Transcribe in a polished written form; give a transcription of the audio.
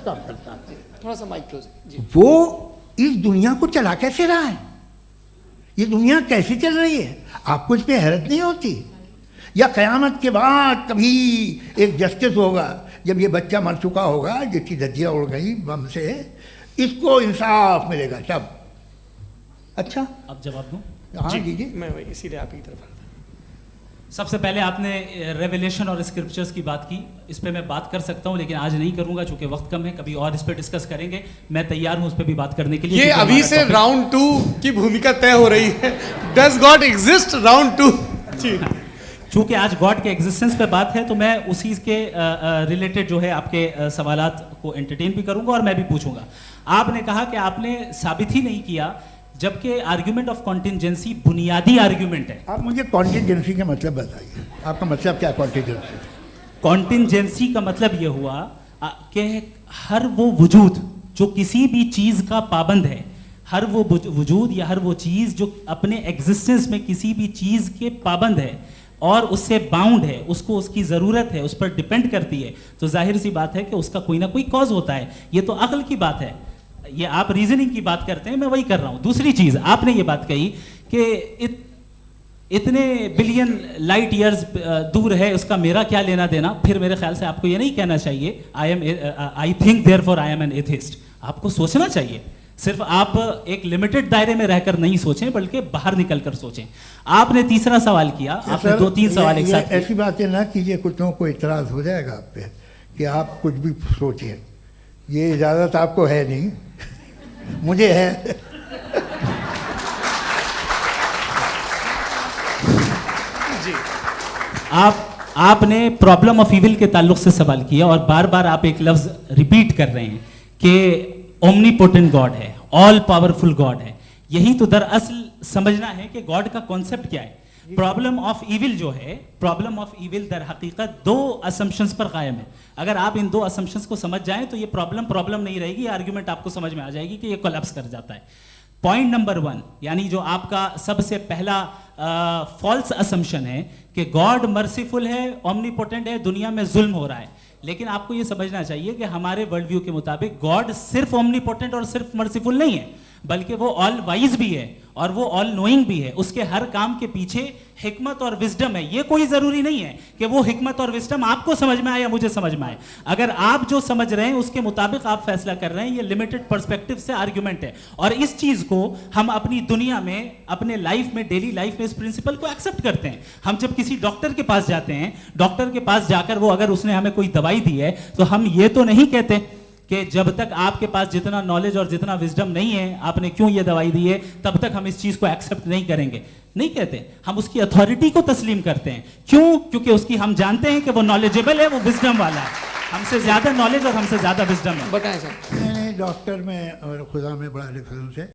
काम करता है। थोड़ा सा माइक क्लोज जी। वो इस दुनिया को चला कैसे रहा है, ये दुनिया कैसे चल रही है, आपको इस पे हैरत नहीं होती? या क़यामत के बाद कभी एक जस्टिस होगा, जब ये बच्चा मर चुका होगा जिसकी धज्जियाँ उड़ गई बम से, इसको इंसाफ मिलेगा तब। अच्छा अब जवाब दूं? हाँ जी, दीजिए। मैं वही इसीलिए आप ही की तरफ आ रहा था। सबसे पहले आपने रेवलेशन और स्क्रिप्चर्स की बात की, इस पे मैं बात कर सकता हूँ लेकिन आज नहीं करूंगा चूंकि वक्त कम है, कभी और इस पे डिस्कस करेंगे। मैं तैयार हूँ उस पे भी बात करने के लिए। ये क्योंकि अभी हमारा से topic- राउंड 2 की भूमिका तय हो रही है। Does God exist round 2? जी चूंकि आज गॉड के एग्जिस्टेंस पे बात है तो मैं उसी के रिलेटेड जो है आपके सवालात को एंटरटेन भी करूंगा और मैं भी पूछूंगा। आपने कहा कि आपने साबित ही नहीं किया, जबकि आर्ग्यूमेंट ऑफ कॉन्टिंजेंसी बुनियादी आर्ग्यूमेंट है। आप मुझे कॉन्टिजेंसी का मतलब बताइए, आपका मतलब क्या कॉन्टिजेंसी? कॉन्टिंजेंसी का मतलब यह हुआ कि हर वो वजूद जो किसी भी चीज का पाबंद है, हर वो वजूद या हर वो चीज जो अपने एग्जिस्टेंस में किसी भी चीज के पाबंद है और उससे बाउंड है, उसको उसकी ज़रूरत है, उस पर डिपेंड करती है, तो जाहिर सी बात है कि उसका कोई ना कोई कॉज होता है। ये तो अक्ल की बात है, ये आप रीजनिंग की बात करते हैं, मैं वही कर रहा हूँ। दूसरी चीज़ आपने ये बात कही कि इतने बिलियन लाइट ईयर्स दूर है, उसका मेरा क्या लेना देना। फिर मेरे ख्याल से आपको ये नहीं कहना चाहिए I think therefore I am an atheist. आपको सोचना चाहिए, सिर्फ आप एक लिमिटेड दायरे में रहकर नहीं सोचें बल्कि बाहर निकलकर सोचें। आपने तीसरा सवाल किया, आपने 2-3 सवाल एक साथ किए। ऐसी बातें ना कीजिए, कुछ लोगों को इतराज हो जाएगा आप पे कि आप कुछ भी सोचें, ये इजाज़त आपको है नहीं, मुझे है। जी आपने प्रॉब्लम ऑफ इविल के ताल्लुक से सवाल किया और बार बार आप एक लफ्ज रिपीट कर रहे हैं कि ओमनीपोटेंट गॉड है, ऑल पावरफुल गॉड है। यही तो दरअसल समझना है कि गॉड का कॉन्सेप्ट क्या है। प्रॉब्लम ऑफ इविल जो है, प्रॉब्लम ऑफ इविल दर हकीकत 2 असम्पशंस पर कायम है। अगर आप इन 2 असम्पशंस को समझ जाएं तो ये प्रॉब्लम नहीं रहेगी, आर्ग्यूमेंट आपको समझ में आ जाएगी कि ये कोलैप्स कर जाता है। पॉइंट नंबर 1, यानी जो आपका सबसे पहला फॉल्स असम्पशन है कि गॉड मर्सीफुल है, ओमनीपोटेंट है, दुनिया में जुल्म हो रहा है। लेकिन आपको यह समझना चाहिए कि हमारे वर्ल्ड व्यू के मुताबिक गॉड सिर्फ ओमनीपोटेंट और सिर्फ मर्सीफुल नहीं है, बल्कि वो ऑल वाइज भी है और वो ऑल नोइंग भी है। उसके हर काम के पीछे हिकमत और विजडम है। ये कोई जरूरी नहीं है कि वो हिकमत और विजडम आपको समझ में आए या मुझे समझ में आए। अगर आप जो समझ रहे हैं उसके मुताबिक आप फैसला कर रहे हैं, ये लिमिटेड पर्सपेक्टिव से आर्ग्यूमेंट है। और इस चीज को हम अपनी दुनिया में, अपने लाइफ में, डेली लाइफ में इस प्रिंसिपल को एक्सेप्ट करते हैं। हम जब किसी डॉक्टर के पास जाते हैं, डॉक्टर के पास जाकर वो अगर उसने हमें कोई दवाई दी है तो हम ये तो नहीं कहते कि जब तक आपके पास जितना नॉलेज और जितना विजडम नहीं है, आपने क्यों ये दवाई दी है, तब तक हम इस चीज को एक्सेप्ट नहीं करेंगे। नहीं कहते, हम उसकी अथॉरिटी को तस्लीम करते हैं। क्यों? क्योंकि उसकी हम जानते हैं कि वो नॉलेजेबल है, वो विजडम वाला है, हमसे ज्यादा नॉलेज और हमसे ज्यादा विजडम है। बताएं सर। नहीं, डॉक्टर में और खुदा में बड़ा डिफरेंस है।